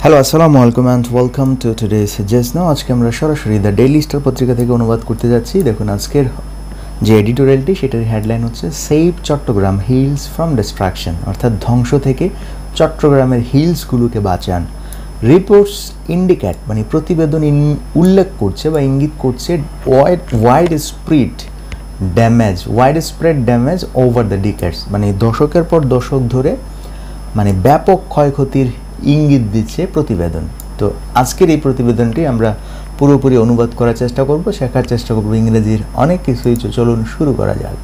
Hello আসসালামু আলাইকুম and welcome to today's just now. আজকে আমরা সরাসরি দ্য ডেইলি স্টার পত্রিকা থেকে অনুবাদ করতে যাচ্ছি। দেখুন আজকের যে এডিটোরিয়ালটি সেটার হেডলাইন হচ্ছে save Chattogram hills from destruction, অর্থাৎ ধ্বংস থেকে চট্টগ্রামের হিলসগুলোকে বাঁচান। রিপোর্টস ইন্ডিকেট মানে প্রতিবেদন উল্লেখ করছে বা ইঙ্গিত করছে wide spread damage over the ডিকেডস, মানে দশকের পর দশক ধরে মানে ব্যাপক ক্ষয়ক্ষতির ইঙ্গিত দিচ্ছে প্রতিবেদন। তো আজকের এই প্রতিবেদনটি আমরা পুরোপুরি অনুবাদ করার চেষ্টা করব, শেখার চেষ্টা করব ইংরেজির অনেক কিছুই। চলুন শুরু করা যাক।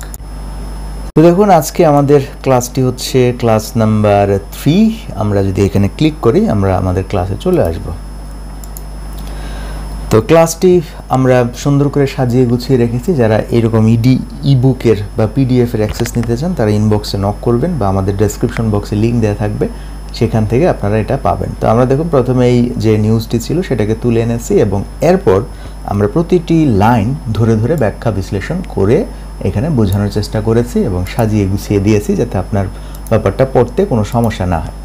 তো দেখুন আজকে আমাদের ক্লাসটি হচ্ছে ক্লাস নাম্বার 3। আমরা যদি এখানে ক্লিক করি আমরা আমাদের ক্লাসে চলে আসব। তো ক্লাসটি আমরা সুন্দর করে সাজিয়ে গুছিয়ে রেখেছি। যারা এরকম ইবুকের বা পিডিএফের অ্যাক্সেস নিতে চান তারা ইনবক্সে নক করবেন বা আমাদের ডেসক্রিপশন বক্সে লিঙ্ক দেওয়া থাকবে, সেখান থেকে আপনারা এটা পাবেন। তো আমরা দেখুন প্রথমে এই যে নিউজটি ছিল সেটাকে তুলে এনেছি এবং এরপর আমরা প্রতিটি লাইন ধরে ধরে ব্যাখ্যা বিশ্লেষণ করে এখানে বোঝানোর চেষ্টা করেছি এবং সাজিয়ে গুছিয়ে দিয়েছি যাতে আপনার ব্যাপারটা পড়তে কোনো সমস্যা না হয়।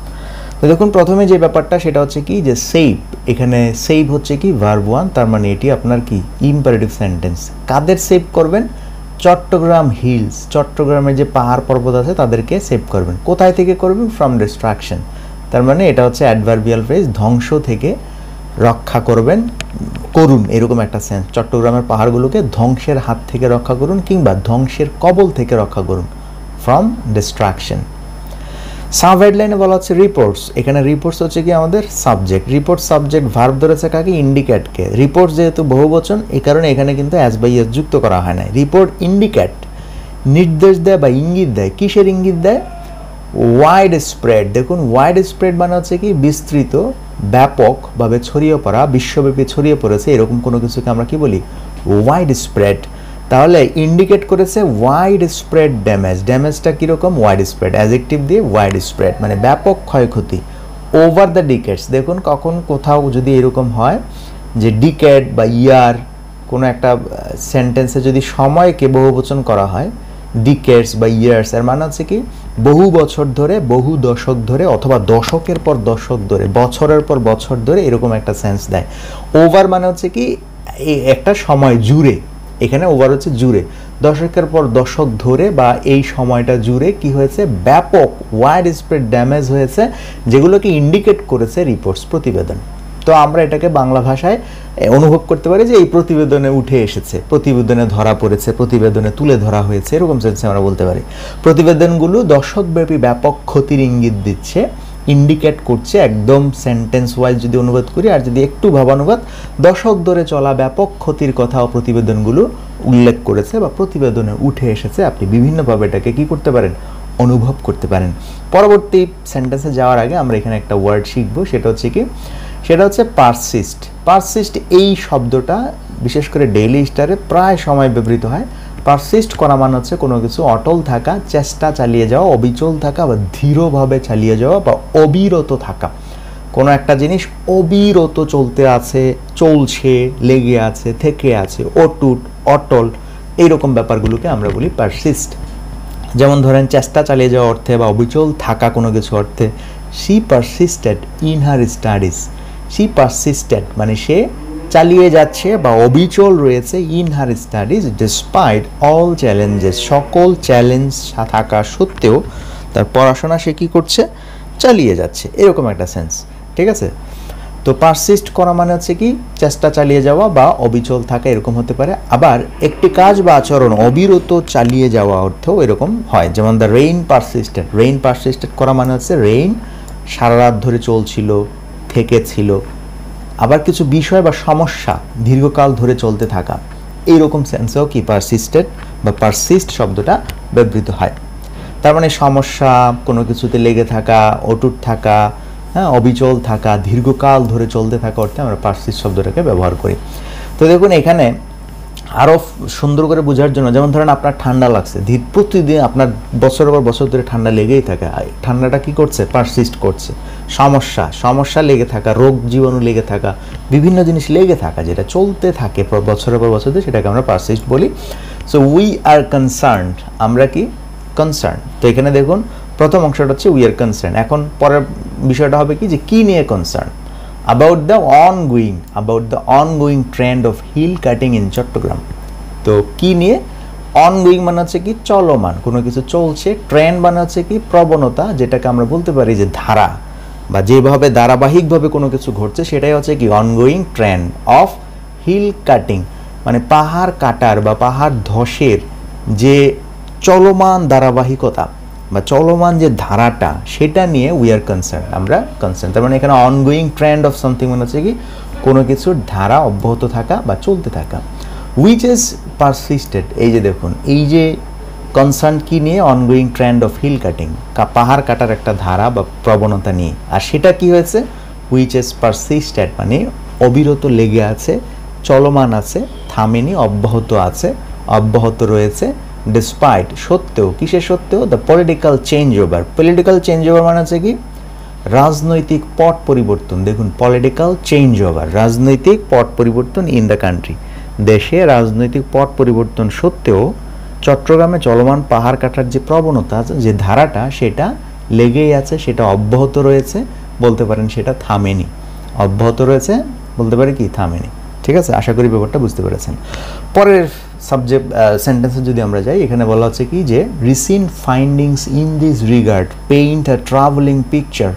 তো দেখুন প্রথমে যে ব্যাপারটা সেটা হচ্ছে কি যে সেভ, এখানে সেভ হচ্ছে কি ভার্ব 1, তার মানে এটি আপনার কি ইম্পারেটিভ সেন্টেন্স। কাদের সেভ করবেন? চট্টগ্রাম হিলস, চট্টগ্রামের যে পাহাড় পর্বত আছে তাদেরকে সেভ করবেন। কোথায় থেকে করবেন? ফ্রম ডিস্ট্রাকশন, তার মানে এটা হচ্ছে অ্যাডভার্বিয়াল ফ্রেজ, ধ্বংস থেকে রক্ষা করবেন, করুন, এরকম একটা সেন্স। চট্টগ্রামের পাহাড়গুলোকে ধ্বংসের হাত থেকে রক্ষা করুন কিংবা ধ্বংসের কবল থেকে রক্ষা করুন, ফ্রম ডিস্ট্রাকশন। সাব হেডলাইনে বলা হচ্ছে রিপোর্টস, এখানে রিপোর্টস হচ্ছে কি আমাদের সাবজেক্ট। রিপোর্ট সাবজেক্ট, ভার্ব ধরেছে কাকে? ইন্ডিকেটকে। রিপোর্টস যেহেতু বহুবচন এই কারণে এখানে কিন্তু অ্যাজ বাই এস যুক্ত করা হয় না। রিপোর্ট ইন্ডিকেট নির্দেশ দেয় বা ইঙ্গিত দেয়। কিসের ইঙ্গিত দেয়? Wide spread. দেখুন ওয়াইড স্প্রেড মানে হচ্ছে কি বিস্তৃত, ব্যাপকভাবে ছড়িয়ে পড়া, বিশ্বব্যাপী ছড়িয়ে পড়েছে, এরকম কোনো কিছুকে আমরা কি বলি? Wide spread. তাহলে ইন্ডিকেট করেছে ওয়াইড স্প্রেড ড্যামেজ। ড্যামেজটা কীরকম? ওয়াইড স্প্রেড, অ্যাডজেক্টিভ দিয়ে ওয়াইড স্প্রেড মানে ব্যাপক ক্ষয়ক্ষতি। ওভার দ্য ডিকেডস, দেখুন কখন কোথাও যদি এরকম হয় যে ডিকেড বা ইয়ার, কোনো একটা সেন্টেন্সে যদি সময়কে বহুবচন করা হয় ডিকেডস বা ইয়ার্স, এর মানে হচ্ছে কি বহু বছর ধরে, বহু দশক ধরে, অথবা দশকের পর দশক ধরে, বছরের পর বছর ধরে, এরকম একটা সেন্স দেয়। ওভার মানে হচ্ছে কি একটা সময় জুড়ে, এখানে ওভার হচ্ছে জুড়ে, দশকের পর দশক ধরে বা এই সময়টা জুড়ে কি হয়েছে? ব্যাপক ওয়াইড স্প্রেড ড্যামেজ হয়েছে, যেগুলোকে ইন্ডিকেট করেছে রিপোর্টস, প্রতিবেদন। তো আমরা এটাকে বাংলা ভাষায় অনুভব করতে পারি যে এই প্রতিবেদনে উঠে এসেছে, প্রতিবেদনে ধরা পড়েছে, প্রতিবেদনে তুলে ধরা হয়েছে, এরকম সেন্সে আমরা বলতে পারি। প্রতিবেদনগুলো দশকব্যাপী ব্যাপক ক্ষতির ইঙ্গিত দিচ্ছে, ইন্ডিকেট করছে, একদম সেন্টেন্স ওয়াইজ যদি অনুবাদ করি, আর যদি একটু ভাবানুবাদ, দশক ধরে চলা ব্যাপক ক্ষতির কথাও প্রতিবেদনগুলো উল্লেখ করেছে বা প্রতিবেদনে উঠে এসেছে। আপনি বিভিন্নভাবে এটাকে কি করতে পারেন? অনুভব করতে পারেন। পরবর্তী সেন্টেন্সে যাওয়ার আগে আমরা এখানে একটা ওয়ার্ড শিখবো, সেটা হচ্ছে কি? সেটা হচ্ছে পারসিস্ট। পারসিস্ট এই শব্দটা বিশেষ করে ডেইলি স্টারে প্রায় সময় ব্যবহৃত হয়। পারসিস্ট করা মানে হচ্ছে কোনো কিছু অটল থাকা, চেষ্টা চালিয়ে যাওয়া, অবিচল থাকা বা ধীরভাবে চালিয়ে যাওয়া বা অবিরত থাকা। কোনো একটা জিনিস অবিরত চলতে আছে, চলছে, লেগে আছে, থেকে আছে, অটুট, অটল, এইরকম ব্যাপারগুলোকে আমরা বলি পারসিস্ট। যেমন ধরেন চেষ্টা চালিয়ে যাওয়া অর্থে বা অবিচল থাকা কোনো কিছু অর্থে, she persisted in her studies. She persisted মানে সে চালিয়ে যাচ্ছে বা অবিচল রয়েছে, in her studies despite all challenges, সকল চ্যালেঞ্জ থাকা সত্ত্বেও তার পড়াশোনা সে কী করছে? চালিয়ে যাচ্ছে, এরকম একটা সেন্স। ঠিক আছে? তো পারসিস্ট করা মানে হচ্ছে কি চেষ্টা চালিয়ে যাওয়া বা অবিচল থাকা, এরকম হতে পারে। আবার একটি কাজ বা আচরণ অবিরত চালিয়ে যাওয়া অর্থেও এরকম হয়। যেমন the rain persisted, rain persisted করা মানে হচ্ছে রেইন সারা রাত ধরে চলছিল, থেকেছিল। আবার কিছু বিষয় বা সমস্যা দীর্ঘকাল ধরে চলতে থাকা, এইরকম সেন্সেও কি পারসিস্টেড বা পারসিস্ট শব্দটা ব্যবহৃত হয়। তার মানে সমস্যা, কোনো কিছুতে লেগে থাকা, অটুট থাকা, হ্যাঁ, অবিচল থাকা, দীর্ঘকাল ধরে চলতে থাকা অর্থে আমরা পারসিস্ট শব্দটাকে ব্যবহার করি। তো দেখুন এখানে আরও সুন্দর করে বোঝার জন্য, যেমন ধরেন আপনার ঠান্ডা লাগছে, প্রতিদিন আপনার বছরের পর বছর ধরে ঠান্ডা লেগেই থাকে, ঠান্ডাটা কি করছে? পারসিস্ট করছে। সমস্যা লেগে থাকা, রোগ জীবাণু লেগে থাকা, বিভিন্ন জিনিস লেগে থাকা যেটা চলতে থাকে বছরের পর বছর ধরে, সেটাকে আমরা পারসিস্ট বলি। সো উই আর কনসার্নড, আমরা কি? কনসার্ন। তো এখানে দেখুন প্রথম অংশটা হচ্ছে উই আর কনসার্ন। এখন পরের বিষয়টা হবে কি যে কি নিয়ে concern? about the ongoing trend of hill cutting in Chattogram. তো কি নিয়ে? অনগোয়িং মানে হচ্ছে কি চলমান, কোনো কিছু চলছে। ট্রেন্ড মানে হচ্ছে কি প্রবণতা, যেটাকে আমরা বলতে পারি যে ধারা, বা যেভাবে ধারাবাহিকভাবে কোনো কিছু ঘটছে সেটাই হচ্ছে কি ongoing trend of hill cutting, মানে পাহাড় কাটার বা পাহাড় ধসের যে চলমান ধারাবাহিকতা বা চলমান যে ধারাটা, সেটা নিয়ে উই আর কনসার্ন, আমরা কনসার্ন। তার মানে এখানে অনগোয়িং ট্রেন্ড অফ সামথিং মানে হচ্ছে কি কোনো কিছুর ধারা অব্যাহত থাকা বা চলতে থাকা। উইচ ইজ পারসিস্টেড, এই যে দেখুন, এই যে কনসার্ন কি নিয়ে? Ongoing trend of hill cutting, পাহাড় কাটার একটা ধারা বা প্রবণতা নিয়ে। আর সেটা কি হয়েছে? হুইচ ইজ পারসিস্টেড মানে অবিরত লেগে আছে, চলমান আছে, থামেনি, অব্যাহত আছে, অব্যাহত রয়েছে। ডিসপাইট সত্ত্বেও, কিসের সত্ত্বেও? The political change over. Political change over মানে হচ্ছে কি রাজনৈতিক পট পরিবর্তন। দেখুন, পলিটিক্যাল চেঞ্জ ওভার, রাজনৈতিক পট পরিবর্তন ইন দ্য কান্ট্রি, দেশে রাজনৈতিক পট পরিবর্তন সত্ত্বেও চট্টগ্রামে চলমান পাহাড় কাটার যে প্রবণতা, যে ধারাটা, সেটা লেগেই আছে, সেটা অব্যাহত রয়েছে, বলতে পারেন সেটা থামেনি। অব্যাহত রয়েছে, বলতে পারি কি থামেনি। ঠিক আছে, আশা করি ব্যাপারটা বুঝতে পেরেছেন। পরের সাবজেক্ট সেন্টেন্সে যদি আমরা যাই, এখানে বলা হচ্ছে কি যে recent findings in this regard paint a troubling picture.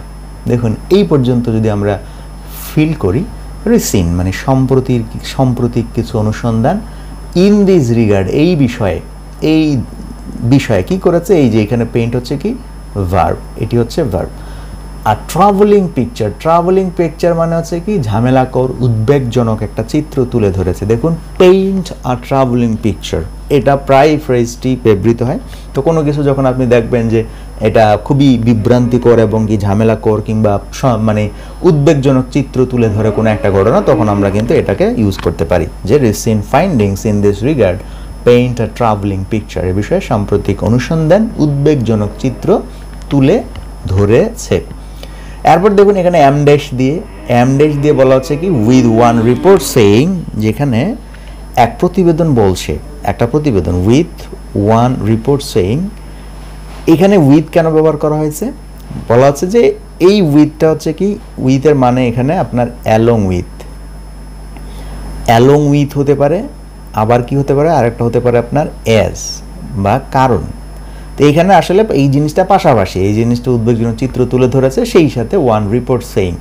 দেখুন, এই পর্যন্ত যদি আমরা ফিল করি, রিসেন্ট মানে সাম্প্রতিক কিছু অনুসন্ধান, ইন দিস রিগার্ড এই বিষয়ে কি করেছে? এই যে এখানে পেইন্ট হচ্ছে কি ভার্ব, এটি হচ্ছে ভার্ব। আর ট্রাভেলিং পিকচার মানে হচ্ছে কি ঝামেলাকর, উদ্বেগজনক একটা চিত্র তুলে ধরেছে। দেখুন, পেইন্ট আ ট্রাভেলিং পিকচার, এটা প্রায় ফ্রেজটি ব্যবহৃত হয়। তো কোনো কিছু যখন আপনি দেখবেন যে এটা খুবই বিভ্রান্তিকর এবং কি ঝামেলাকর কিংবা মানে উদ্বেগজনক চিত্র তুলে ধরে কোনো একটা ঘটনা, তখন আমরা কিন্তু এটাকে ইউজ করতে পারি যে recent findings in this regard paint a troubling picture, এ বিষয়ে সাম্প্রতিক অনুসন্ধান উদ্বেগজনক চিত্র তুলে ধরেছে। এরপর দেখুন, এখানে এম ড্যাশ দিয়ে বলা হচ্ছে কি উইথ ওয়ান রিপোর্ট সেইং, যেখানে একটা প্রতিবেদন উইথ ওয়ান রিপোর্ট সেইং। এখানে উইথ কেন ব্যবহার করা হয়েছে? বলা হচ্ছে যে এই উইথটা হচ্ছে কি, উইথের মানে এখানে আপনার অ্যালং উইথ হতে পারে, আবার কি হতে পারে, আরেকটা হতে পারে আপনার অ্যাজ বা কারণ। তো এইখানে আসলে এই জিনিসটা পাশাপাশি, এই জিনিসটা উদ্বেগজনক চিত্র তুলে ধরেছে, সেই সাথে ওয়ান রিপোর্ট সেইং।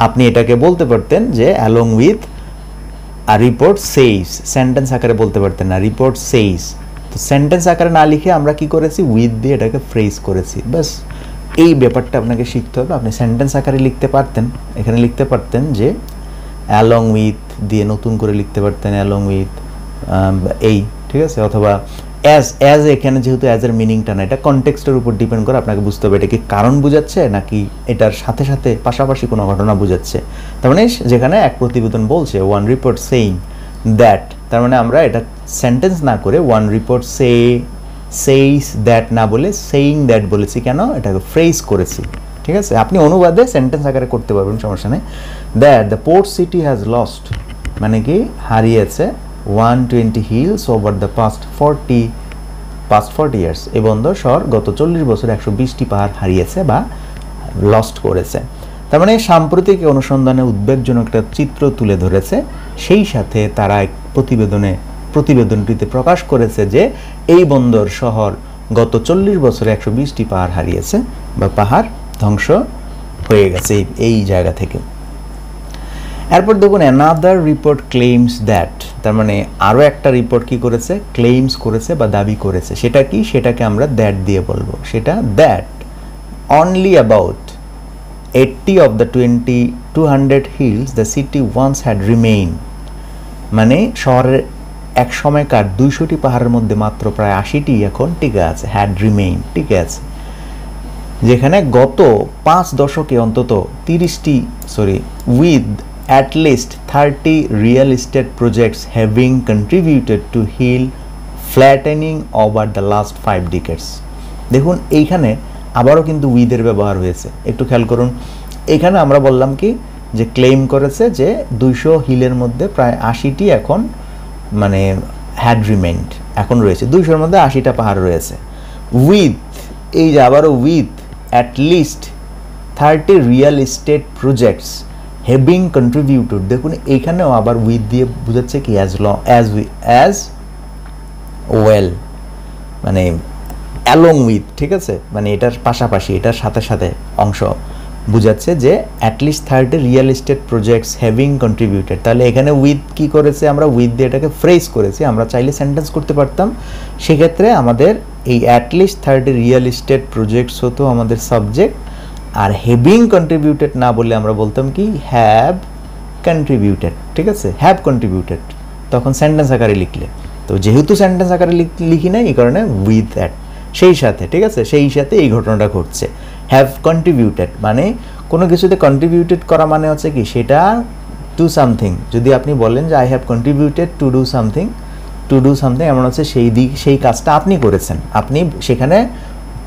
আপনি এটাকে বলতে পারতেন যে along with our report says, sentence আকারে বলতে পারতেন না, রিপোর্ট সেইস। তো সেন্টেন্স আকারে না লিখে আমরা কি করেছি, উইথ দিয়ে এটাকে ফ্রেজ করেছি। বাস এই ব্যাপারটা আপনাকে শিখতে হবে। আপনি সেন্টেন্স আকারে লিখতে পারতেন, এখানে লিখতে পারতেন যে অ্যালং উইথ দিয়ে নতুন করে লিখতে পারতেন অ্যালং উইথ এই, ঠিক আছে। অথবা অ্যাজ এখানে যেহেতু অ্যাজের মিনিংটা না, এটা কনটেক্সটের উপর ডিপেন্ড করে, আপনাকে বুঝতে হবে এটা কি কারণ বোঝাচ্ছে নাকি এটার সাথে সাথে পাশাপাশি কোনো ঘটনা বোঝাচ্ছে। তার মানে যেখানে এক প্রতিবেদন বলছে ওয়ান রিপোর্ট সেইং দ্যাট, তার মানে আমরা এটা সেন্টেন্স না করে ওয়ান রিপোর্ট সেইস দ্যাট না বলে সেইং দ্যাট বলেছি। কেন? এটাকে ফ্রেজ করেছি। ঠিক আছে, আপনি অনুবাদে সেন্টেন্স আকারে করতে পারবেন, সমস্যা নেই। That the port city has lost, মানে কি হারিয়েছে 120 hills over the past 40 years. এই বন্দর শহর গত 40 বছরে 120টি পাহাড় হারিয়েছে বা লস্ট করেছে। তার মানে সাম্প্রতিক অনুসন্ধানে উদ্বেগজনক একটা চিত্র তুলে ধরেছে, সেই সাথে তারা এক প্রতিবেদনটিতে প্রকাশ করেছে যে এই বন্দর শহর গত 40 বছরে 120টি পাহাড় হারিয়েছে বা পাহাড় ধ্বংস হয়ে গেছে এই জায়গা থেকে। এরপর দেখুন, অ্যানাদার রিপোর্ট ক্লেইমস দ্যাট, তার মানে আরও একটা রিপোর্ট কি করেছে, ক্লেইমস করেছে বা দাবি করেছে। সেটা কি? সেটাকে আমরা দ্যাট দিয়ে বলবো। সেটা that only about 80 of the 200 hills the city once had remained, মানে শহরের এক সময়কার 200টি পাহাড়ের মধ্যে মাত্র প্রায় 80টি এখন টিকে আছে, হ্যাড রিমেইন, টিকে আছে। যেখানে গত 5 দশকে অন্তত 30টি with at least 30 real estate projects having contributed to hill flattening over the last 5 decades. দেখুন, এইখানে আবারও কিন্তু উইথের ব্যবহার হয়েছে, একটু খেয়াল করুন। এখানে আমরা বললাম কি যে ক্লেম করেছে যে 200 হিলের মধ্যে প্রায় 80টি এখন মানে হ্যাড রিমেইন্ড, এখন রয়েছে 200-এর মধ্যে 80টা পাহাড় রয়েছে। উইথ, এই যে আবারও with at least 30 real estate projects, having contributed, দেখুন এইখানেও আবার উইথ দিয়ে বোঝাচ্ছে কি অ্যাজ ওয়েল, মানে অ্যালং উইথ, ঠিক আছে, মানে এটার পাশাপাশি এটার সাথে সাথে অংশ বুঝাচ্ছে যে at least 30 real estate projects having contributed. তাহলে এখানে উইথ কি করেছে, আমরা উইথ দিয়ে এটাকে ফ্রেজ করেছি, আমরা চাইলে সেন্টেন্স করতে পারতাম। সেক্ষেত্রে আমাদের এই অ্যাটলিস্ট 30 রিয়েল এস্টেট প্রজেক্টস হতো আমাদের সাবজেক্ট, আর হ্যাভিং কন্ট্রিবিউটেড না বললে আমরা বলতাম কি হ্যাভ কন্ট্রিবিউটেড, ঠিক আছে, হ্যাভ কন্ট্রিবিউটেড, তখন সেন্টেন্স আকারে লিখলে। তো যেহেতু সেন্টেন্স আকারে লিখি না, এই কারণে উইথ অ্যাট, সেই সাথে, ঠিক আছে, সেই সাথে এই ঘটনাটা ঘটছে। হ্যাভ কন্ট্রিবিউটেড মানে কোনো কিছুতে কন্ট্রিবিউটেড করা মানে হচ্ছে কি সেটা টু সামথিং। যদি আপনি বলেন যে I have contributed to do something, এমন হচ্ছে সেই কাজটা আপনি করেছেন, আপনি সেখানে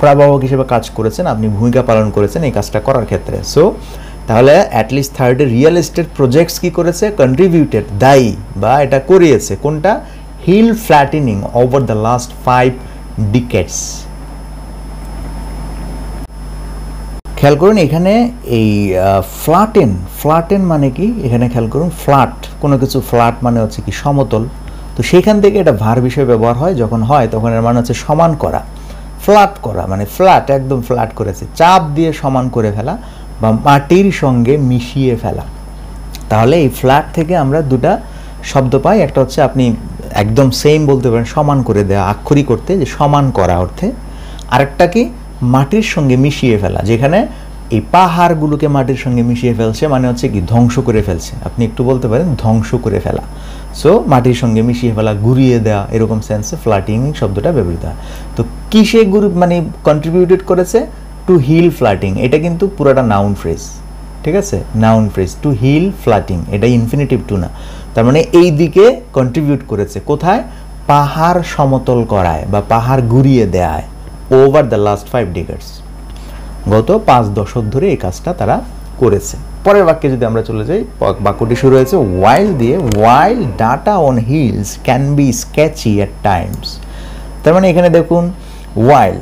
প্রভাবক হিসেবে কাজ করেছেন, আপনি ভূমিকা পালন করেছেন এই কাজটা করার ক্ষেত্রে। সো তাহলে অ্যাটলিস্ট 30 রিয়েল এস্টেট প্রজেক্টস কি করেছে, কন্ট্রিবিউটেড, দায়ী বা এটা করিয়েছে কোনটা, hill flattening over the last 5 decades. খেয়াল করুন এখানে এই ফ্ল্যাটেন মানে কি, এখানে খেয়াল করুন ফ্ল্যাট, কোনো কিছু ফ্ল্যাট মানে হচ্ছে কি সমতল। তো সেখান থেকে এটা ভার বিষয় ব্যবহার হয়, যখন হয় তখন এর মানে হচ্ছে সমান করা। ফ্ল্যাট করা মানে ফ্ল্যাট, একদম ফ্ল্যাট করেছে, চাপ দিয়ে সমান করে ফেলা বা মাটির সঙ্গে মিশিয়ে ফেলা। তাহলে এই ফ্ল্যাট থেকে আমরা দুটা শব্দ পাই, একটা হচ্ছে আপনি একদম সেম বলতে পারেন সমান করে দেওয়া, আক্ষরিক করতে যে সমান করা অর্থে, আরেকটা কি মাটির সঙ্গে মিশিয়ে ফেলা, যেখানে এই পাহাড়গুলোকে মাটির সঙ্গে মিশিয়ে ফেলছে মানে হচ্ছে কি ধ্বংস করে ফেলছে, আপনি একটু বলতে পারেন ধ্বংস করে ফেলা। সো মাটির সঙ্গে মিশিয়ে ফেলা, ঘুরিয়ে দেওয়া, এরকম সেন্সে ফ্ল্যাটিং শব্দটা ব্যবহৃত হয়। তো কিসে মানে কন্ট্রিবিউটেড করেছে, টু হিল ফ্ল্যাটিং, এটা কিন্তু পুরোটা নাউন ফ্রেজ, ঠিক আছে, নাউন ফ্রেজ, টু হিল ফ্ল্যাটিং, এটা ইনফিনিটিভ টু না, তার মানে এই দিকে কন্ট্রিবিউট করেছে, কোথায়, পাহাড় সমতল করায় বা পাহাড় ঘুরিয়ে দেয়, ওভার দ্য লাস্ট 5 ডিকেডস, গত 5 দশক ধরে এই কাজটা তারা করেছে। পরের বাক্যে যদি আমরা চলে যাই, বাক্যটি শুরু হয়েছে ওয়াইল দিয়ে, while data on hills can be sketchy at times. তার মানে এখানে দেখুন ওয়াইল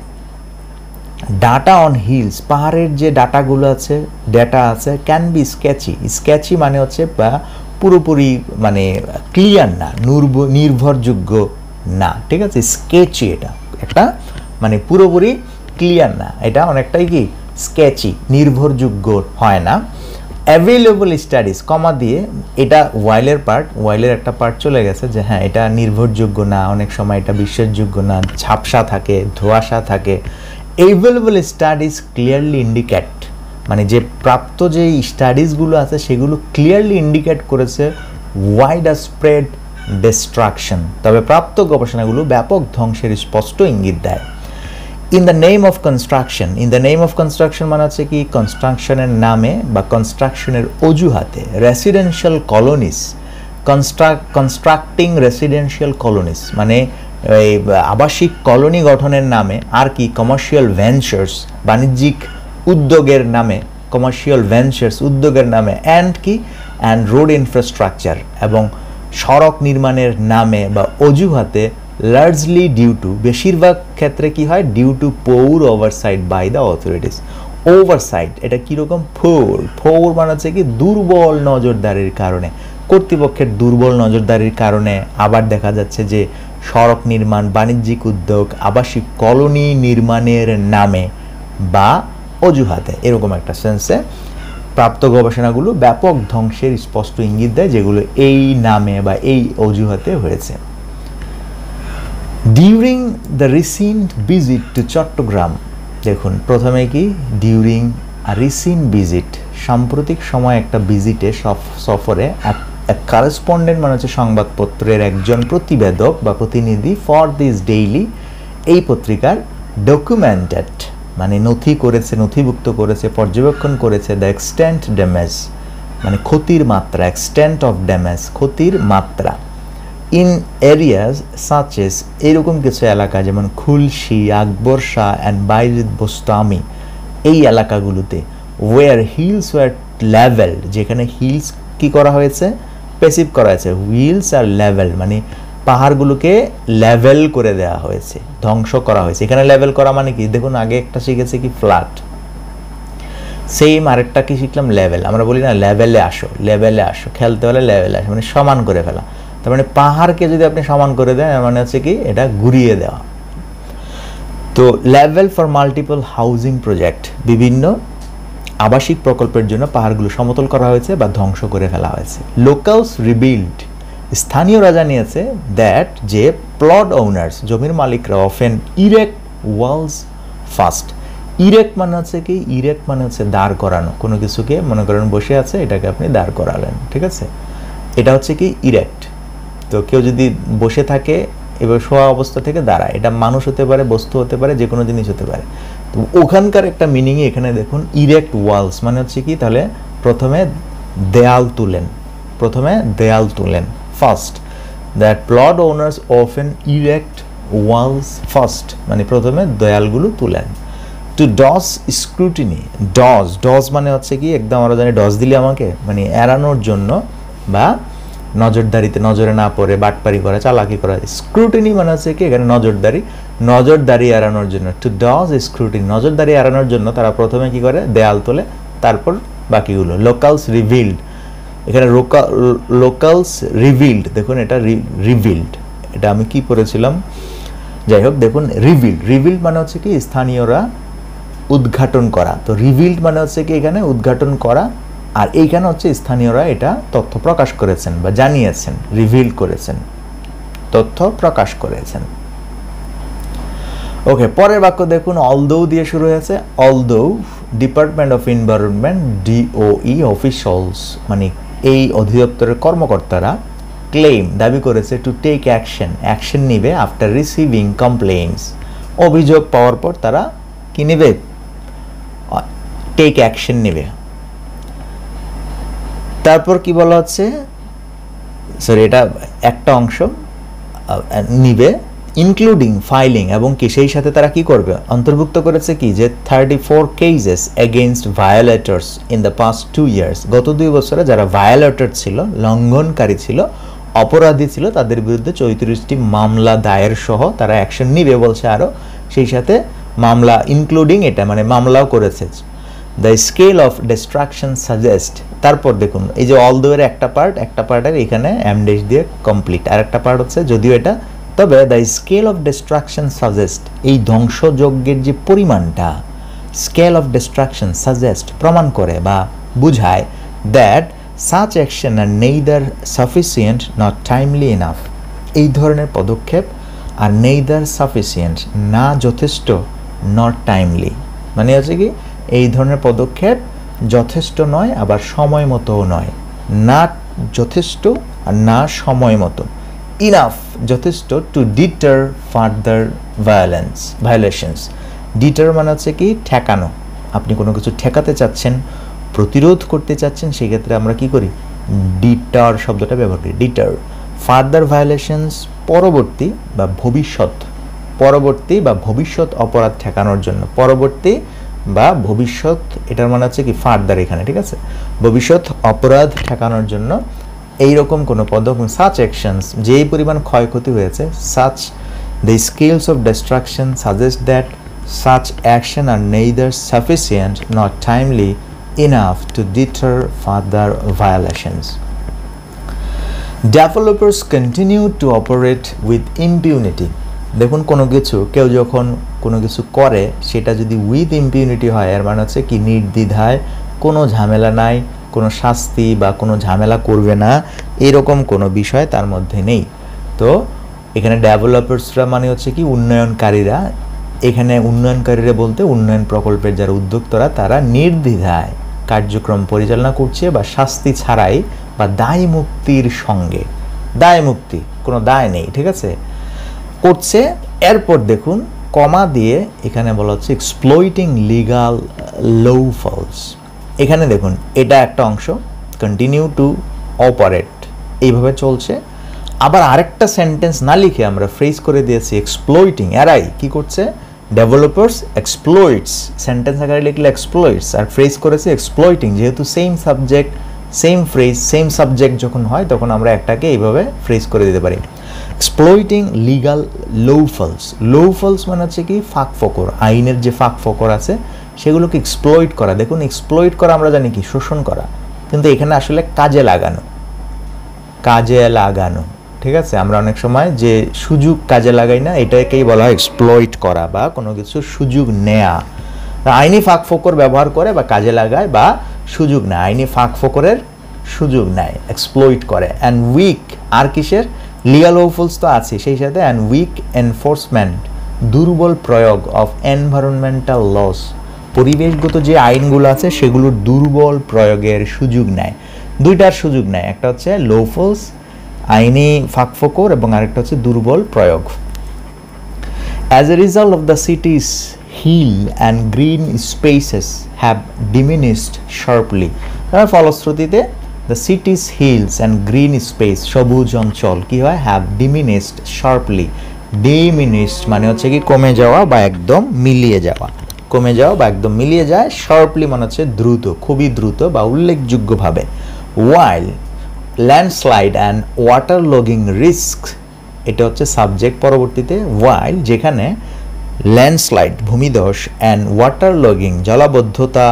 ডাটা অন হিলস, পাহাড়ের যে ডাটাগুলো আছে, ডেটা আছে, ক্যান বি স্কেচি মানে হচ্ছে পুরোপুরি মানে ক্লিয়ার না, নির্ভরযোগ্য না, ঠিক আছে, স্কেচি এটা একটা মানে পুরোপুরি ক্লিয়ার না, এটা অনেকটাই কি স্কেচি, নির্ভরযোগ্য হয় না। অ্যাভেলেবল স্টাডিজ কমা দিয়ে, এটা ওয়াইলের একটা পার্ট চলে গেছে যে হ্যাঁ এটা নির্ভরযোগ্য না, অনেক সময় এটা বিশ্বাসযোগ্য না, ঝাপসা থাকে, ধোঁয়াশা থাকে। অ্যাভেলেবল স্টাডিজ ক্লিয়ারলি ইন্ডিকেট মানে যে প্রাপ্ত যে স্টাডিজগুলো আছে সেগুলো ক্লিয়ারলি ইন্ডিকেট করেছে ওয়াইড স্প্রেড ডিস্ট্রাকশন, তবে প্রাপ্ত গবেষণাগুলো ব্যাপক ধ্বংসের স্পষ্ট ইঙ্গিত দেয়। In the name of construction মানে হচ্ছে কি কনস্ট্রাকশনের নামে বা কনস্ট্রাকশনের অজুহাতে, রেসিডেন্সিয়াল কলোনিস, কনস্ট্রাক্টিং রেসিডেন্সিয়াল কলোনিস মানে এই আবাসিক কলোনি গঠনের নামে, আর কি কমার্শিয়াল ভেঞ্চার্স, বাণিজ্যিক উদ্যোগের নামে, উদ্যোগের নামে, অ্যান্ড রোড ইনফ্রাস্ট্রাকচার এবং সড়ক নির্মাণের নামে বা অজুহাতে, লার্জলি ডিউ টু, বেশিরভাগ ক্ষেত্রে কি হয়, due to poor oversight by the authorities. Oversight এটা কীরকম, ফোর মানে হচ্ছে কি দুর্বল নজরদারির কারণে, কর্তৃপক্ষের দুর্বল নজরদারির কারণে। আবার দেখা যাচ্ছে যে সড়ক নির্মাণ, বাণিজ্যিক উদ্যোগ, আবাসিক কলোনি নির্মাণের নামে বা অজুহাতে, এরকম একটা সেন্সে প্রাপ্ত গবেষণাগুলো ব্যাপক ধ্বংসের স্পষ্ট ইঙ্গিত দেয়, যেগুলো এই নামে বা এই অজুহাতে হয়েছে। During the recent visit to Chattogram, দেখুন প্রথমে কি ডিউরিং রিসেন্ট ভিজিট, সাম্প্রতিক সময় একটা ভিজিটে, সফরে, কারেসপন্ডেন্ট মানে হচ্ছে সংবাদপত্রের একজন প্রতিবেদক বা প্রতিনিধি, ফর দিস ডেইলি এই পত্রিকার, ডকুমেন্টেড মানে নথিভুক্ত করেছে, পর্যবেক্ষণ করেছে, দ্য এক্সটেন্ট ড্যামেজ মানে ক্ষতির মাত্রা, এক্সটেন্ট অফ ড্যামেজ ক্ষতির মাত্রা, ইন এরিয়াস সাচেস এরকম কিছু এলাকা যেমন খুলশি, আকবর শাহ অ্যান্ড বাইজিদ বোস্তামি, এই এলাকাগুলোতে, ওয়ার হিলস ওয়ার লেভেলড, যেখানে হিলস কি করা হয়েছে, প্যাসিভ করা হয়েছে, হুইলস আর লেভেল মানে পাহাড়গুলোকে লেভেল করে দেওয়া হয়েছে, ধ্বংস করা হয়েছে। এখানে লেভেল করা মানে কি, দেখুন আগে একটা শিখেছে কি ফ্ল্যাট, সেম আরেকটা কি শিখলাম, লেভেল। আমরা বলি না লেভেলে আসো, লেভেলে আসো, খেলতে হলে লেভেলে আসো, মানে সমান করে ফেলা। তার মানে পাহাড়কে যদি আপনি সমান করে দেন, মানে হচ্ছে কি এটা ঘুরিয়ে দেওয়া। তো level for multiple housing project, বিভিন্ন আবাসিক প্রকল্পের জন্য পাহাড়গুলো সমতল করা হয়েছে বা ধ্বংস করে ফেলা হয়েছে। লোকালস রিবিল্ড, স্থানীয়রা জানিয়েছে দ্যাট যে প্লট ওনার্স, জমির মালিকরা often erect walls first. Erect মানে হচ্ছে কি, ইরেক্ট মানে হচ্ছে দাঁড় করানো, কোনো কিছুকে মনে করেন বসে আছে, এটাকে আপনি দাঁড় করালেন, ঠিক আছে, এটা হচ্ছে কি ইরেক্ট। তো কেউ যদি বসে থাকে এবার শোয়া অবস্থা থেকে দাঁড়ায়, এটা মানুষ হতে পারে, বস্তু হতে পারে, যে কোনো জিনিস হতে পারে। তো ওখানকার একটা মিনিংই এখানে দেখুন, ইরেক্ট ওয়ালস মানে হচ্ছে কি, তাহলে প্রথমে দেয়াল তুলেন, প্রথমে দেয়াল তুলেন first. That plot owners often erect walls first, মানে প্রথমে দেয়ালগুলো তুলেন। To dodge scrutiny, dodge, dodge মানে হচ্ছে কি, একদম আমরা জানি ডজ দিলে আমাকে মানে এড়ানোর জন্য বা নজরদারিতে, নজরে না পড়ে বাটপারি করা, চালাকি করা। স্ক্রুটিনি মানে হচ্ছে কি এখানে নজরদারি, নজরদারি এড়ানোর জন্য। টু ডজ স্ক্রুটিনি, নজরদারি এড়ানোর জন্য তারা প্রথমে কি করে, দেয়াল তোলে, তারপর বাকিগুলো। লোকালস রিভিল্ড, এখানে লোকালস রিভিল্ড, দেখুন এটা রিভিল্ড, এটা আমি কি পড়েছিলাম, যাই হোক দেখুন রিভিল্ড, রিভিল্ড মানে হচ্ছে কি স্থানীয়রা উদ্ঘাটন করা। তো রিভিল্ড মানে হচ্ছে কি এখানে উদ্ঘাটন করা, আর এইখানে হচ্ছে স্থানীয়রা এটা তথ্য প্রকাশ করেছেন বা জানিয়েছেন, রিভিল করেছেন, তথ্য প্রকাশ করেছেন। ওকে, পরের বাক্য দেখুন, অলদো দিয়ে শুরু হয়েছে। Although department of environment DOE অফিশিয়ালস, মানে এই অধিদপ্তরের কর্মকর্তারা ক্লেম, দাবি করেছে, টু টেক অ্যাকশন, অ্যাকশন নিবে আফটার রিসিভিং কমপ্লেইন্টস, অভিযোগ পাওয়ার পর তারা কি নেবে, টেক অ্যাকশন নেবে। তারপর কি বলা হচ্ছে, সরি এটা একটা অংশ, নিবে ইনক্লুডিং ফাইলিং, এবং কি সেই সাথে তারা কি করবে, অন্তর্ভুক্ত করেছে কি, যে 34 cases against violators in the past 2 years, গত 2 বছরে যারা ভায়োলেটর ছিল, লঙ্ঘনকারী ছিল, অপরাধী ছিল, তাদের বিরুদ্ধে 34টি মামলা দায়ের সহ তারা অ্যাকশন নিবে বলছে। আরও সেই সাথে মামলা ইনক্লুডিং, এটা মানে মামলাও করেছে। The scale of destruction suggest, তারপর দেখুন এই যে অল দোয়ের একটা পার্ট, একটা পার্টের এখানে এমডেশ দিয়ে কমপ্লিট, আর একটা পার্ট হচ্ছে যদিও এটা, তবে the scale of destruction suggest, এই ধ্বংসযজ্ঞের যে পরিমাণটা, স্কেল অফ ডিস্ট্রাকশন সাজেস্ট প্রমাণ করে বা বুঝায়, that such action are neither sufficient not timely enough, এই ধরনের পদক্ষেপ আর নেইদার সাফিসিয়েন্ট, না যথেষ্ট, নট টাইমলি মানে হচ্ছে কি এই ধরনের পদক্ষেপ যথেষ্ট নয়, আবার সময় মতোও নয়, না যথেষ্ট আর না সময় মতো। ইনাফ যথেষ্ট, to deter further violations, deter মানে হচ্ছে কি ঠেকানো, আপনি কোনো কিছু ঠেকাতে চাচ্ছেন, প্রতিরোধ করতে চাচ্ছেন, সেক্ষেত্রে আমরা কি করি, ডিটার শব্দটা ব্যবহার করি, ডিটার। ফার্দার ভায়োলেশনস পরবর্তী বা ভবিষ্যৎ, পরবর্তী বা ভবিষ্যৎ অপরাধ ঠেকানোর জন্য, পরবর্তী বা ভবিষ্যৎ, এটার মানে হচ্ছে কি ফার্দার এখানে, ঠিক আছে, ভবিষ্যৎ অপরাধ ঠেকানোর জন্য এইরকম কোনো পদক্ষেপ, সাচ অ্যাকশনস, যেই পরিমাণ ক্ষয়ক্ষতি হয়েছে, such the scales of destruction suggest that such action are neither sufficient not timely enough to deter further violations. Developers continue to operate with impunity, দেখুন কোনো কিছু, কেউ যখন কোনো কিছু করে সেটা যদি উইথ ইম্পিউনিটি হয়, এর মানে হচ্ছে কি নির্দ্বিধায়, কোনো ঝামেলা নাই, কোনো শাস্তি বা কোনো ঝামেলা করবে না, এরকম কোনো বিষয় তার মধ্যে নেই। তো এখানে ডেভেলপার্সরা মানে হচ্ছে কি উন্নয়নকারীরা, এখানে উন্নয়নকারীরা বলতে উন্নয়ন প্রকল্পের যারা উদ্যোক্তারা, তারা নির্দ্বিধায় কার্যক্রম পরিচালনা করছে বা শাস্তি ছাড়াই বা দায় মুক্তির সঙ্গে, দায় মুক্তি, কোনো দায় নেই, ঠিক আছে, করছে। এরপর দেখুন কমা দিয়ে এখানে বলা হচ্ছে এক্সপ্লয়েটিং লিগাল লুপহোলস, এখানে দেখুন এটা একটা অংশ, কন্টিনিউ টু অপারেট এইভাবে চলছে। আবার আরেকটা সেন্টেন্স না লিখে আমরা ফ্রেজ করে দিয়েছি এক্সপ্লয়েটিং, এরাই কি করছে, ডেভেলপার্স এক্সপ্লয়েটস, সেন্টেন্স আকারে লিখলে এক্সপ্লয়েটস, আর ফ্রেজ করেছে এক্সপ্লয়েটিং, যেহেতু same subject same phrase same subject যখন হয় তখন আমরা একটাকে এইভাবে ফ্রেজ করে দিতে পারি। এক্সপ্লয়েটিং লিগাল লুপহোলস, লুপহোলস মানে হচ্ছে কি ফাঁক ফোকর, আইনের যে ফাঁক ফোকর আছে সেগুলোকে এক্সপ্লয়েট করা। দেখুন এক্সপ্লয়েট করা আমরা জানি কি শোষণ করা, কিন্তু এখানে আসলে কাজে লাগানো, কাজে লাগানো, ঠিক আছে। আমরা অনেক সময় যে সুযোগ কাজে লাগাই না, এটাকেই বলা হয় এক্সপ্লয়েট করা বা কোনো কিছুর সুযোগ নেয়া। আইনি ফাঁকফোকর ব্যবহার করে বা কাজে লাগায় বা সুযোগ নেয়, আইনি ফাঁকফোকরের সুযোগ নেয়, এক্সপ্লয়েট করে। অ্যান্ড উইক, আর কিসের, লিগাল লফুলস তো আছে সেই সাথে, অ্যান্ড উইক এনফোর্সমেন্ট, দুর্বল প্রয়োগ অফ এনভায়রনমেন্টাল লস, পরিবেশগত যে আইনগুলো আছে সেগুলোর দুর্বল প্রয়োগের সুযোগ নেয়। দুইটার সুযোগ নেয়, একটা হচ্ছে লফুলস আইনি ফাঁকফোকর এবং আরেকটা হচ্ছে দুর্বল প্রয়োগ। As a result of the city's hill and green spaces have diminished sharply, তার ফলশ্রুতিতে the city's hills and green space, সবুজ অঞ্চল কি হয়, হ্যাভ ডিমিনিশড শার্পলি। ডিমিনিশড মানে হচ্ছে কি কমে যাওয়া বা একদম মিলিয়ে যাওয়া, কমে যাওয়া বা একদম মিলিয়ে যায়। শার্পলি মানে হচ্ছে দ্রুত, খুবই দ্রুত বা উল্লেখযোগ্যভাবে। While landslide and water logging risk, এটা হচ্ছে সাবজেক্ট পরবর্তীতে। ওয়াইল যেখানে ল্যান্ডস্লাইড ভূমিধস অ্যান্ড ওয়াটার লগিং জলাবদ্ধতা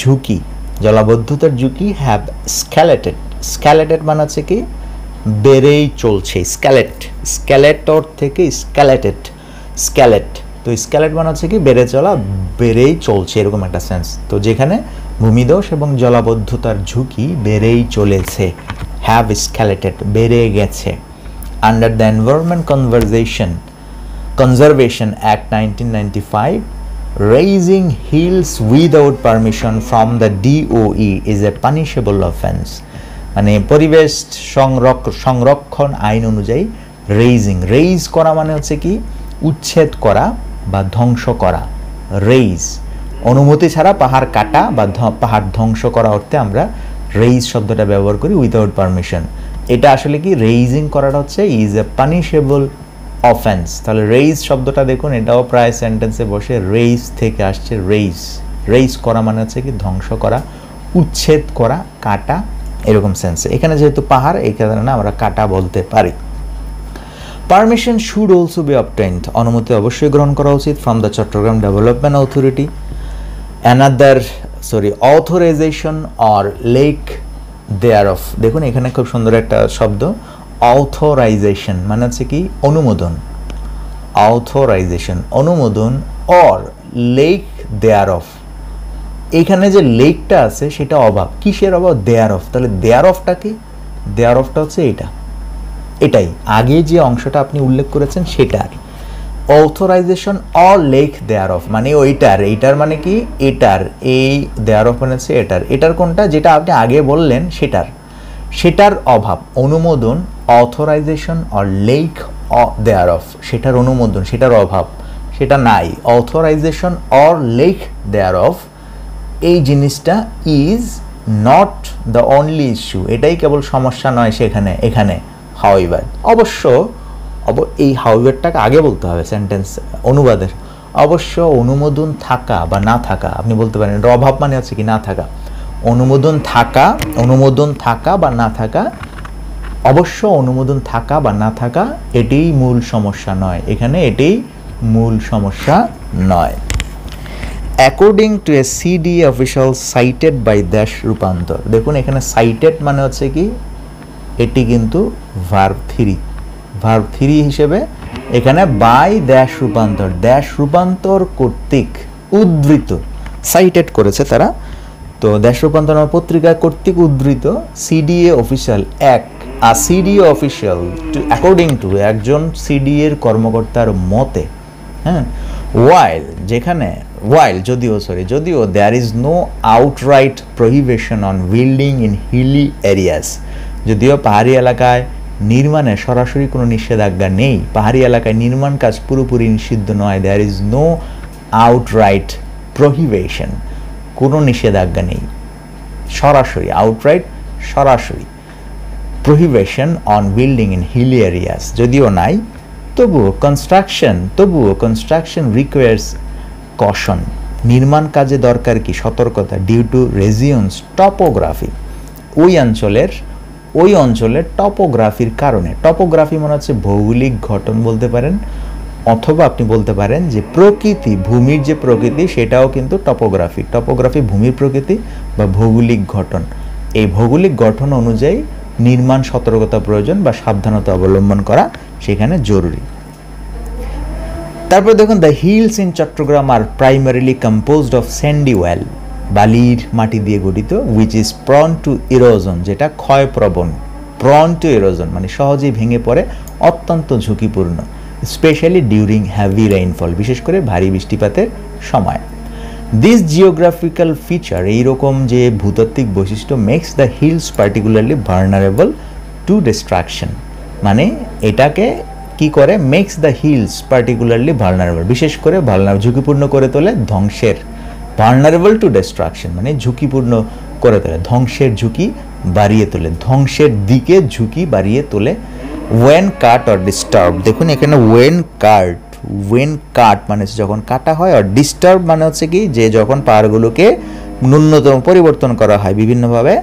ঝুঁকি, জলাবদ্ধতার ঝুঁকি হ্যাভ স্ক্যালেটেড, স্ক্যালেটেড মানে হচ্ছে কি বেড়েই চলছে, স্ক্যালেট, স্ক্যালেটর থেকে স্ক্যালেটেড, স্ক্যালেট, তো স্ক্যালেট মানে হচ্ছে কি বেড়ে চলা, বেড়েই চলছে এরকম একটা সেন্স। তো যেখানে ভূমিধস এবং জলাবদ্ধতার ঝুঁকি বেড়েই চলেছে, হ্যাভ স্ক্যালেটেড বেড়ে গেছে। Under the environment conservation act 1995, raising hills without permission from the DOE is a punishable offense, মানে পরিবেশ সংরক্ষণ আইন অনুযায়ী রেইজ করা মানে হচ্ছে কি উচ্ছেদ করা বা ধ্বংস করা। রেইজ অনুমতি ছাড়া পাহাড় কাটা বা পাহাড় ধ্বংস করা অর্থে আমরা রেইজ শব্দটা ব্যবহার করি, উইদাউট পারমিশন। এটা আসলে কি রেইজিং করাটা হচ্ছে ইজ এ পানিশেবল অফেন্স। তাহলে রেইজ শব্দটা দেখুন, এটাও প্রায় সেন্টেন্সে বসে রেইজ থেকে আসছে। রেইজ করা মানে হচ্ছে কি ধ্বংস করা, উচ্ছেদ করা, কাটা, এরকম সেন্সে। এখানে যেহেতু পাহাড়, এই কারণে আমরা কাটা বলতে পারি। Permission should also be obtained, অনুমতি অবশ্যই গ্রহণ করা উচিত from the Chattogram development authority. Authorization or lack thereof, দেখুন এখানে খুব সুন্দর একটা শব্দ, অথরাইজেশন মানে হচ্ছে কি অনুমোদন, অথরাইজেশন অনুমোদন, অর লেক দেয়ারঅফ, এখানে যে লেকটা আছে সেটা অভাব, কিসের অভাব, দেয়ারঅফ। তাহলে দেয়ারঅফটা কি, দেয়ারঅফটা হচ্ছে এটাই আগে যে অংশটা আপনি উল্লেখ করেছেন সেটার। অথরাইজেশন অর লেক দেয়ারঅফ মানে এইটার মানে কি এটার, এই দেয়ারঅফ মানে হচ্ছে এটার কোনটা, যেটা আপনি আগে বললেন সেটার অভাব, অনুমোদন, অথরাইজেশন অর লেক দেয়ারঅফ, সেটার অনুমোদন, সেটার অভাব, সেটা নাই। অথরাইজেশন অর লেক দেয়ারঅফ, এই জিনিসটা is not the only issue, এটাই কেবল সমস্যা নয় সেখানে, এখানে। হাউএভার, অবশ্য এই হাউএভারটাকে আগে বলতে হবে সেন্টেন্স অনুবাদের। অবশ্য অনুমোদন থাকা বা না থাকা, আপনি বলতে পারেন এর অভাব মানে হচ্ছে কি না থাকা, অনুমোদন থাকা বা না থাকা, অবশ্য অনুমোদন থাকা বা না থাকা এটাই মূল সমস্যা নয়, এখানে এটাই মূল সমস্যা নয়। According to a CDA official cited by dash Rupantor, দেখুন এখানে সাইটেড মানে হচ্ছে কি এটি কিন্তু ভার্ব 3 হিসেবে এখানে বাই ড্যাশ রূপান্তর কর্তৃক উদ্ধৃত, সাইটেড করেছে তারা। তো দেশ রূপান্তর পত্রিকা কর্তৃক উদ্ধৃত CDA official CDA official according to একজন সিডিএ এর কর্মকর্তার মতে, হ্যাঁ, যদিও there is no outright prohibition on building in hilly areas, যদিও পাহাড়ি এলাকায় নির্মাণে সরাসরি কোনো নিষেধাজ্ঞা নেই, পাহাড়ি এলাকায় নির্মাণ কাজ পুরোপুরি নিষিদ্ধ নয়, there is no outright prohibition, কোনো নিষেধাজ্ঞা নেই সরাসরি, আউটরাইট সরাসরি, prohibition on building in hilly areas যদিও নাই, তবুও কনস্ট্রাকশন রিকোয়ার্স কশন, নির্মাণ কাজে দরকার কি সতর্কতা, ডিউ টু রিজিয়নস টপোগ্রাফি, ওই অঞ্চলের টপোগ্রাফির কারণে, টপোগ্রাফি মানে হচ্ছে ভৌগোলিক গঠন বলতে পারেন, অথবা আপনি বলতে পারেন যে প্রকৃতি, ভূমির যে প্রকৃতি সেটাও কিন্তু টপোগ্রাফি। টপোগ্রাফি ভূমির প্রকৃতি বা ভৌগোলিক গঠন। এই ভৌগোলিক গঠন অনুযায়ী নির্মাণ সতর্কতা প্রয়োজন বা সাবধানতা অবলম্বন করা সেখানে জরুরি। তারপর দেখুন, the hills in Chattogram are primarily composed of sandy well, বালির মাটি দিয়ে গঠিত, which is prone to erosion, যেটা ক্ষয়প্রবণ। প্রন টু ইরোজন মানে সহজেই ভেঙে পড়ে, অত্যন্ত ঝুঁকিপূর্ণ, স্পেশালি ডিউরিং হ্যাভি রেইনফল, বিশেষ করে ভারী বৃষ্টিপাতের সময়। দিস জিওগ্রাফিক্যাল ফিচার, এইরকম যে ভূতাত্ত্বিক বৈশিষ্ট্য, makes the hills particularly vulnerable to destruction, মানে এটাকে কি করে, makes the hills particularly vulnerable, বিশেষ করে ঝুঁকিপূর্ণ করে তোলে ধ্বংসের। ভার্নারেবল টু ডিস্ট্রাকশন মানে ঝুঁকিপূর্ণ করে তোলে, ধ্বংসের ঝুঁকি বাড়িয়ে তোলে, ধ্বংসের দিকে ঝুঁকি বাড়িয়ে তোলে। ওয়েন কাট অর ডিস্টার্ব, দেখুন এখানে ওয়েন কাট মানে যখন কাটা হয়, আর ডিস্টার্ব মানে হচ্ছে কি যে যখন পাহাড়গুলোকে ন্যূনতম পরিবর্তন করা হয়, বিভিন্নভাবে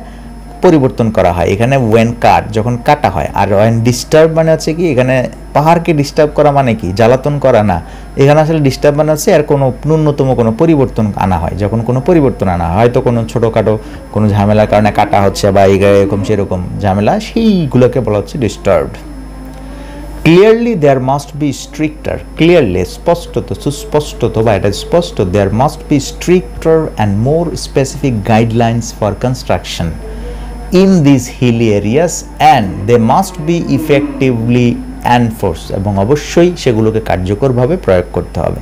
পরিবর্তন করা হয়। এখানে ওয়েন কাট যখন কাটা হয়, আর ওয়েন ডিস্টার্ব মানে হচ্ছে কি এখানে পাহাড়কে ডিস্টার্ব করা মানে কি জ্বালাতন করা না, এখানে আসলে ডিস্টার্ব মানে হচ্ছে আর কোনো ন্যূনতম কোনো পরিবর্তন আনা হয়। যখন কোনো পরিবর্তন আনা হয়, হয়তো কোনো ছোটোখাটো কোনো ঝামেলার কারণে কাটা হচ্ছে বা এরকম সেরকম ঝামেলা, সেইগুলোকে বলা হচ্ছে disturbed. Clearly there must be stricter, clearly স্পষ্টত, সুস্পষ্টত বা এটা স্পষ্ট, there must be stricter and more specific guidelines for construction in these hilly areas and they must be effectively enforced, এবং অবশ্যই সেগুলোকে কার্যকরভাবে প্রয়োগ করতে হবে।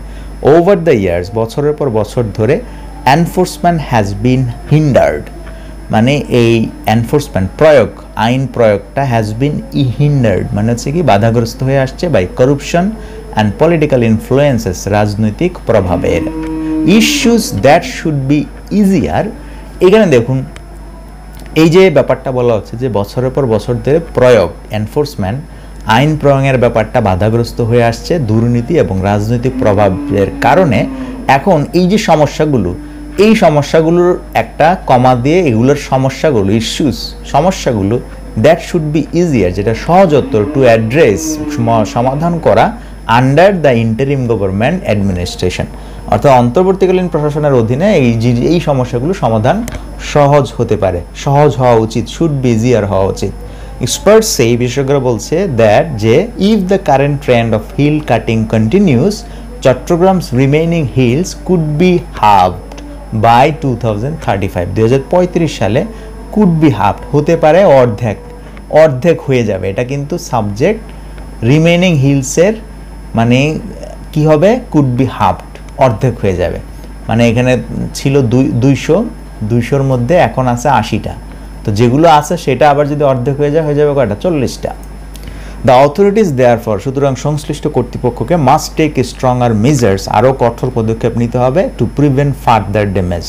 ওভার দ্য ইয়ার্স, বছরের পর বছর ধরে, এনফোর্সমেন্ট হ্যাজ বিন হিন্ডার্ড, মানে এই এনফোর্সমেন্ট প্রয়োগ, আইন প্রয়োগটা হ্যাজ বিন হিন্ডার্ড মানে হচ্ছে কি বাধাগ্রস্ত হয়ে আসছে, বাই করুপশন অ্যান্ড পলিটিক্যাল ইনফ্লুয়েন্সেস, রাজনৈতিক প্রভাবের। Issues that should be easier, এখানে দেখুন এই যে ব্যাপারটা বলা হচ্ছে যে বছরের পর বছর ধরে প্রয়োগ, এনফোর্সমেন্ট, আইন প্রয়োগের ব্যাপারটা বাধাগ্রস্ত হয়ে আসছে দুর্নীতি এবং রাজনৈতিক প্রভাবের কারণে। এখন এই যে সমস্যাগুলো, এই সমস্যাগুলোর একটা কমা দিয়ে এগুলোর সমস্যাগুলো, ইস্যুস সমস্যাগুলো, দ্যাট শুড বি ইজিয়ার যেটা সহজতর, টু অ্যাড্রেস সমাধান করা, under the interim government administration, অর্থাৎ অন্তর্বর্তীকালীন প্রশাসনের অধীনে এই সমস্যাগুলো সমাধান সহজ হতে পারে, সহজ হওয়া উচিত, শুড বি ইজিয়ার হওয়া উচিত। এক্সপার্টস সে, বিশেষজ্ঞরা বলছে, দ্যাট যে if the current trend of hill cutting continues, Chattogram's remaining hills could be halved by 2035, 2035 সালে কুড বি হাফড হতে পারে, অর্ধেক হয়ে যাবে। এটা কিন্তু সাবজেক্ট, রিমেইনিং হিলসের মানে কি হবে, কুড বি হাফড অর্ধেক হয়ে যাবে, মানে এখানে ছিল 200-200-র মধ্যে এখন আছে 80টা, তো যেগুলো আছে সেটা আবার যদি অর্ধেক হয়ে যাবে কয়টা, 40টা। দ্য অথরিটিস দেয়ারফর, সুতরাং সংশ্লিষ্ট কর্তৃপক্ষকে মাস্ট টেক স্ট্রঙ্গার মেজার্স, আরও কঠোর পদক্ষেপ নিতে হবে, টু প্রিভেন্ট ফার্দার ড্যামেজ,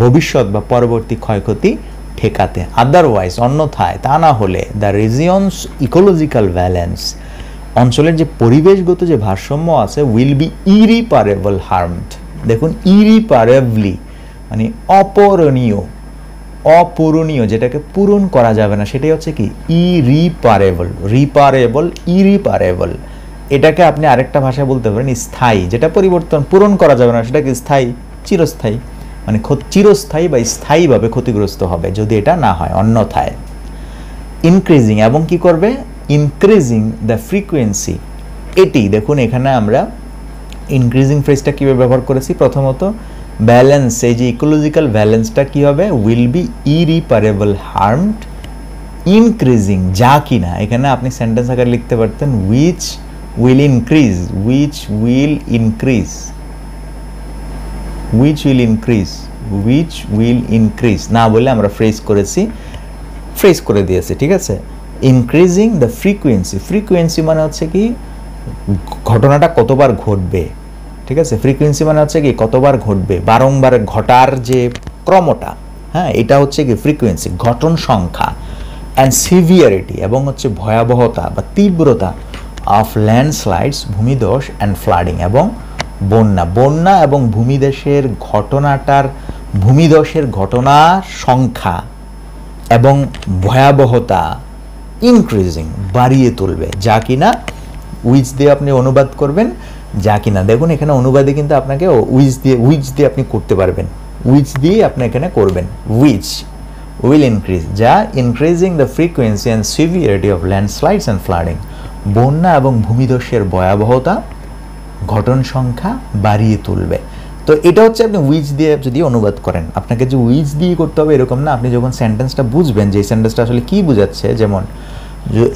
ভবিষ্যৎ বা পরবর্তী ক্ষয়ক্ষতি ঠেকাতে। আদারওয়াইজ, অন্যথায়, তা না হলে, দ্য রিজিয়নস ইকোলজিক্যাল ব্যালেন্স, অঞ্চলের যে পরিবেশগত যে ভারসাম্য আছে, উইল বি ইরিপারেবল হার্মড। দেখুন ইরিপারেবলি মানে অপূরণীয়, যেটাকে পূরণ করা যাবে না, সেটাই হচ্ছে কি ইরিপারেবল। এটাকে আপনি আরেকটা ভাষায় বলতে পারেন স্থায়ী, যেটা পূরণ করা যাবে না সেটাকে স্থায়ী, চিরস্থায়ী, মানে চিরস্থায়ী বা স্থায়ীভাবে ক্ষতিগ্রস্ত হবে যদি এটা না হয়, অন্যথায়। ইনক্রিজিং, এবং কি করবে, ইনক্রিজিং দ্য ফ্রিকোয়েন্সি, এটি দেখুন এখানে আমরা ইনক্রিজিং ফ্রেজটা কীভাবে ব্যবহার করেছি, প্রথমত ব্যালেন্স, এই যে ইকোলজিক্যাল ব্যালেন্সটা কী হবে, উইল বি ইরিপারেবল হার্মড, ইনক্রিজিং যা কিনা, এখানে আপনি সেন্টেন্স আকারে লিখতে পারতেন উইচ উইল ইনক্রিজ, না বলে আমরা ফ্রেজ করে দিয়েছি, ঠিক আছে। ইনক্রিজিং দ্য ফ্রিকোয়েন্সি মানে হচ্ছে কি ঘটনাটা কতবার ঘটবে, ঠিক আছে। ফ্রিকোয়েন্সি মানে হচ্ছে কি কতবার ঘটবে, বারংবার ঘটার যে ক্রমটা, হ্যাঁ, এটা হচ্ছে কি ফ্রিকোয়েন্সি, ঘটন সংখ্যা। অ্যান্ড সিভিয়ারিটি, এবং হচ্ছে ভয়াবহতা বা তীব্রতা, অফ ল্যান্ডস্লাইডস, ভূমিধস, অ্যান্ড ফ্লাডিং, এবং বন্যা এবং ভূমিধসের ঘটনার সংখ্যা এবং ভয়াবহতা, ইনক্রিজিং বাড়িয়ে তুলবে, যা কিনা উইচ দিয়ে আপনি অনুবাদ করবেন যা কিনা। দেখুন এখানে অনুবাদে কিন্তু আপনাকে উইচ দিয়ে আপনি করতে পারবেন, উইচ দিয়ে আপনি এখানে করবেন, উইচ উইল ইনক্রিজ, যা increasing the frequency and severity of landslides and flooding, বন্যা এবং ভূমিধসের ভয়াবহতা, ঘটন সংখ্যা বাড়িয়ে তুলবে। তো এটা হচ্ছে আপনি উইচ দিয়ে যদি অনুবাদ করেন, আপনাকে যে উইচ দিয়ে করতে হবে এরকম না, আপনি যখন সেন্টেন্সটা বুঝবেন যে এই সেন্টেন্সটা আসলে কী বোঝাচ্ছে, যেমন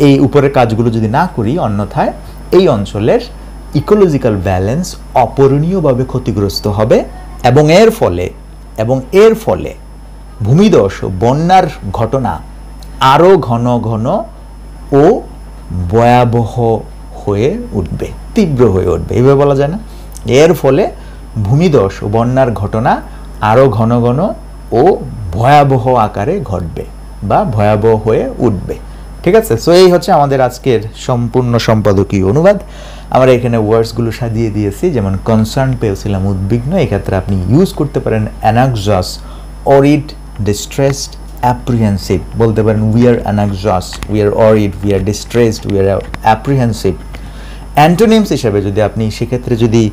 এই উপরের কাজগুলো যদি না করি অন্যথায় এই অঞ্চলের ইকোলজিক্যাল ব্যালেন্স অপূরণীয়ভাবে ক্ষতিগ্রস্ত হবে এবং এর ফলে ভূমিধস ও বন্যার ঘটনা আরও ঘন ঘন ও ভয়াবহ হয়ে উঠবে, তীব্র হয়ে উঠবে, এভাবে বলা যায় না? এর ফলে ভূমিধস ও বন্যার ঘটনা আরও ঘন ঘন ও ভয়াবহ আকারে ঘটবে বা ভয়াবহ হয়ে উঠবে। ঠিক আছে, সো এই হচ্ছে আমাদের আজকের সম্পূর্ণ সম্পাদকীয় অনুবাদ। আমরা এখানে ওয়ার্ডসগুলো সাজিয়ে দিয়েছি, যেমন কনসার্ন পেয়েছিলাম উদ্বিগ্ন, এক্ষেত্রে আপনি ইউজ করতে পারেন অ্যানাক্সাস, অরিড, ডিস্ট্রেসড, অ্যাপ্রিহেন্সিভ, বলতে পারেন we are anxious, we are worried, we are distressed, we are apprehensive. Antonyms হিসাবে যদি আপনি সেক্ষেত্রে যদি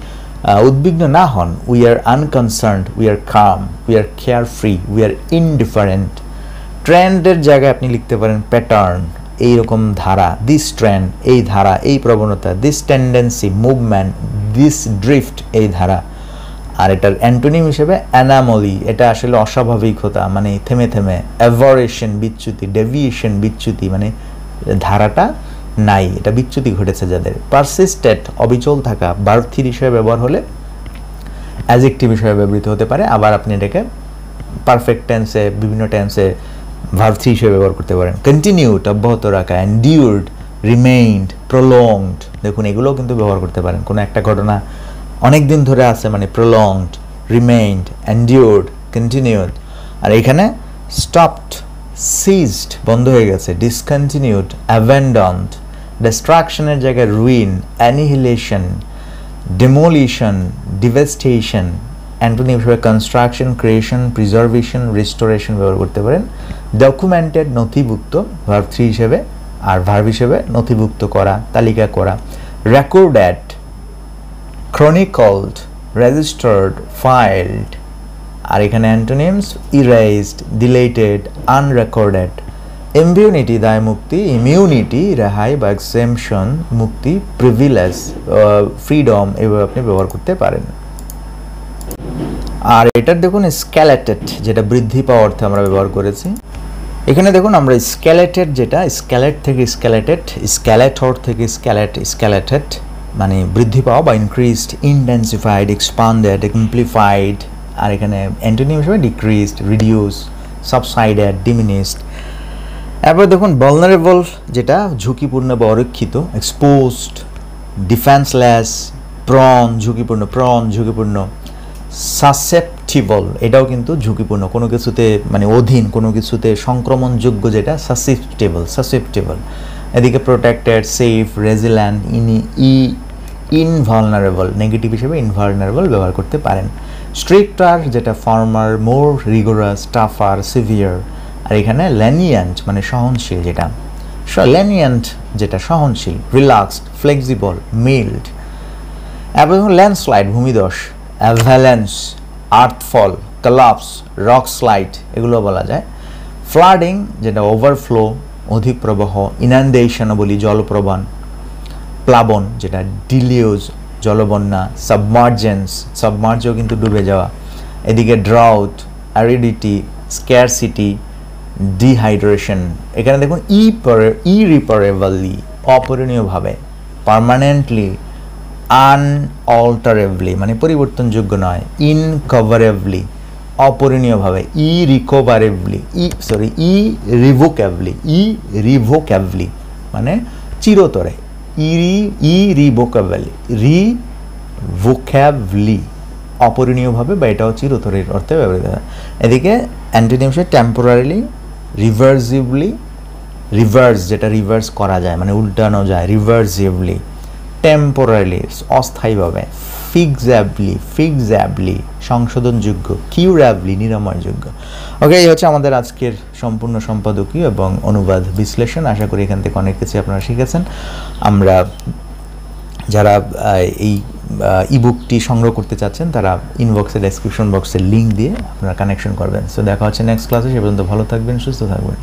উদ্বিগ্ন না হন, we are unconcerned, we are calm, we are carefree, we are indifferent. ট্রেন্ডের জায়গায় আপনি লিখতে পারেন প্যাটার্ন, এইরকম ধারা, দিস ট্রেন্ড, এই ধারা, এই প্রবণতা, this tendency, movement, this drift, এই ধারা। আর এটার অ্যান্টোনিম হিসেবে অ্যানামলি, এটা আসলে অস্বাভাবিকতা, মানে থেমে থেমে, অ্যাভারেশন, বিচ্যুতি, ডেভিয়েশন, বিচ্যুতি, মানে ধারাটা নাই, এটা বিচ্যুতি ঘটেছে যাদের। পারসিস্টেন্ট, অবিচল থাকা, ভার্ব থ্রি হিসেবে ব্যবহার হলে অ্যাডজেক্টিভ হিসেবে ব্যবহৃত হতে পারে, আবার আপনি এটাকে পারফেক্ট টেন্সে, বিভিন্ন টেন্সে ভার্ব থ্রি হিসেবে ব্যবহার করতে পারেন। কন্টিনিউড, অব্যাহত রাখা, এন্ডিউরড, রিমেইনড, প্রলংড, দেখুন এগুলোও কিন্তু ব্যবহার করতে পারেন। কোনো একটা ঘটনা অনেক দিন ধরে আছে মানে প্রলংড, রিমেইনড, এন্ডিউরড, কন্টিনিউড। আর এখানে স্টপড, সিজড, বন্ধ হয়ে গেছে, ডিসকন্টিনিউড, অ্যাবেন্ডনড, ডিস্ট্রাকশনের জায়গায় রুইন, অ্যানিহিলেশন, ডেমোলিশন, ডিভেস্টেশন। অ্যান্টোনিম হিসেবে কনস্ট্রাকশন, ক্রিয়েশন, প্রিজার্ভেশন, রিস্টোরেশন ব্যবহার করতে পারেন। ডকুমেন্টেড, নথিভুক্ত, ভার্ব থ্রি হিসেবে, আর ভার্ব হিসেবে নথিভুক্ত করা, তালিকা করা। Recorded, ক্রনিকলড, registered, filed. আর এখানে antonyms erased, deleted, unrecorded. Immunity, দায় মুক্তি, ইমিউনিটি, রেহাই বা এক্সেমশন, মুক্তি, প্রিভিলেজ, ফ্রিডম, এভাবে আপনি ব্যবহার করতে পারেন। আর এটার দেখুন স্কেলেটেড, যেটা বৃদ্ধি পাওয়া অর্থে আমরা ব্যবহার করেছি। এখানে দেখুন আমরা স্কেলেটেড, যেটা স্কেলেট থেকে স্কেলেটেড, স্কেলেটর থেকে স্কেলেটেড, মানে বৃদ্ধি পাওয়া বা ইনক্রিজড, ইন্টেন্সিফাইড, এক্সপান্ডেড, এমপ্লিফাইড। আর এখানে অ্যান্টোনিম হিসেবে ডিক্রিজড, রিডিউস, সাবসাইডেড, ডিমিনিশড। এরপর দেখুন ভালনারেবল, যেটা ঝুঁকিপূর্ণ বা অরক্ষিত, এক্সপোজড, ডিফেন্সলেস, প্রন, ঝুঁকিপূর্ণ, সাসেপ্টিবল, এটাও কিন্তু ঝুঁকিপূর্ণ, কোনো কিছুতে মানে অধীন, কোনো কিছুতে সংক্রমণযোগ্য, যেটা সাসেপ্টিবল। এদিকে প্রোটেক্টেড, সেফ, রেজিল্যান্ট, ইনভালনারেবল, নেগেটিভ হিসেবে ইনভালনারেবল ব্যবহার করতে পারেন। স্ট্রিক্টার, যেটা ফার্মার, মোর রিগোরাস, টাফার, সিভিয়ার। আর এখানে ল্যানিয়েন্ট মানে সহনশীল, যেটা সহনশীল, রিল্যাক্সড, ফ্লেক্সিবল, মিল্ড। এরপর দেখুন ল্যান্ডস্লাইড, ভূমিধস, অ্যাভালান্স, আর্থফল, কলাপস, রক স্লাইড, এগুলো বলা যায়। ফ্লাডিং, যেটা ওভারফ্লো, অধিক প্রবাহ, ইনান্ডেশনও বলি, জলপ্রবাহ, প্লাবন, যেটা ডিলিউজ, জলবন্যা, সাবমার্জও কিন্তু ডুবে যাওয়া। এদিকে ড্রাউট, অ্যারিডিটি, স্ক্যারসিটি, ডিহাইড্রেশন। এখানে দেখুন ইরিপারেবলি, অপরিণীয়ভাবে, পার্মানেন্টলি, আনঅল্টারেবলি মানে পরিবর্তনযোগ্য নয়, ইনকভারেবলি, অপরিণীয়ভাবে, ইরিভোকেবলি মানে চিরতরে, রিভোকেবলি, অপরিণীয়ভাবে বা এটাও চিরতরের অর্থে ব্যবহৃত হয়। এদিকে অ্যান্টোনিম টেম্পোরারিলি, রিভার্সিভলি, রিভার্স, যেটা রিভার্স করা যায় মানে উল্টানো যায়, রিভার্সিভলি, টেম্পোরারিলি, অস্থায়ীভাবে, ফিক্সাবলি, সংশোধনযোগ্য, কিউরাবলি, নিরাময়যোগ্য। ওকে, এই হচ্ছে আমাদের আজকের সম্পূর্ণ সম্পাদকীয় এবং অনুবাদ বিশ্লেষণ। আশা করি এখান থেকে অনেক কিছু আপনারা শিখেছেন। আমরা যারা এই ইবুকটি সংগ্রহ করতে চাচ্ছেন তারা ইনবক্সে ডেসক্রিপশন বক্সে লিঙ্ক দিয়ে আপনারা কানেকশন করবেন। সো দেখা হচ্ছে নেক্সট ক্লাসে, সে পর্যন্ত ভালো থাকবেন, সুস্থ থাকবেন।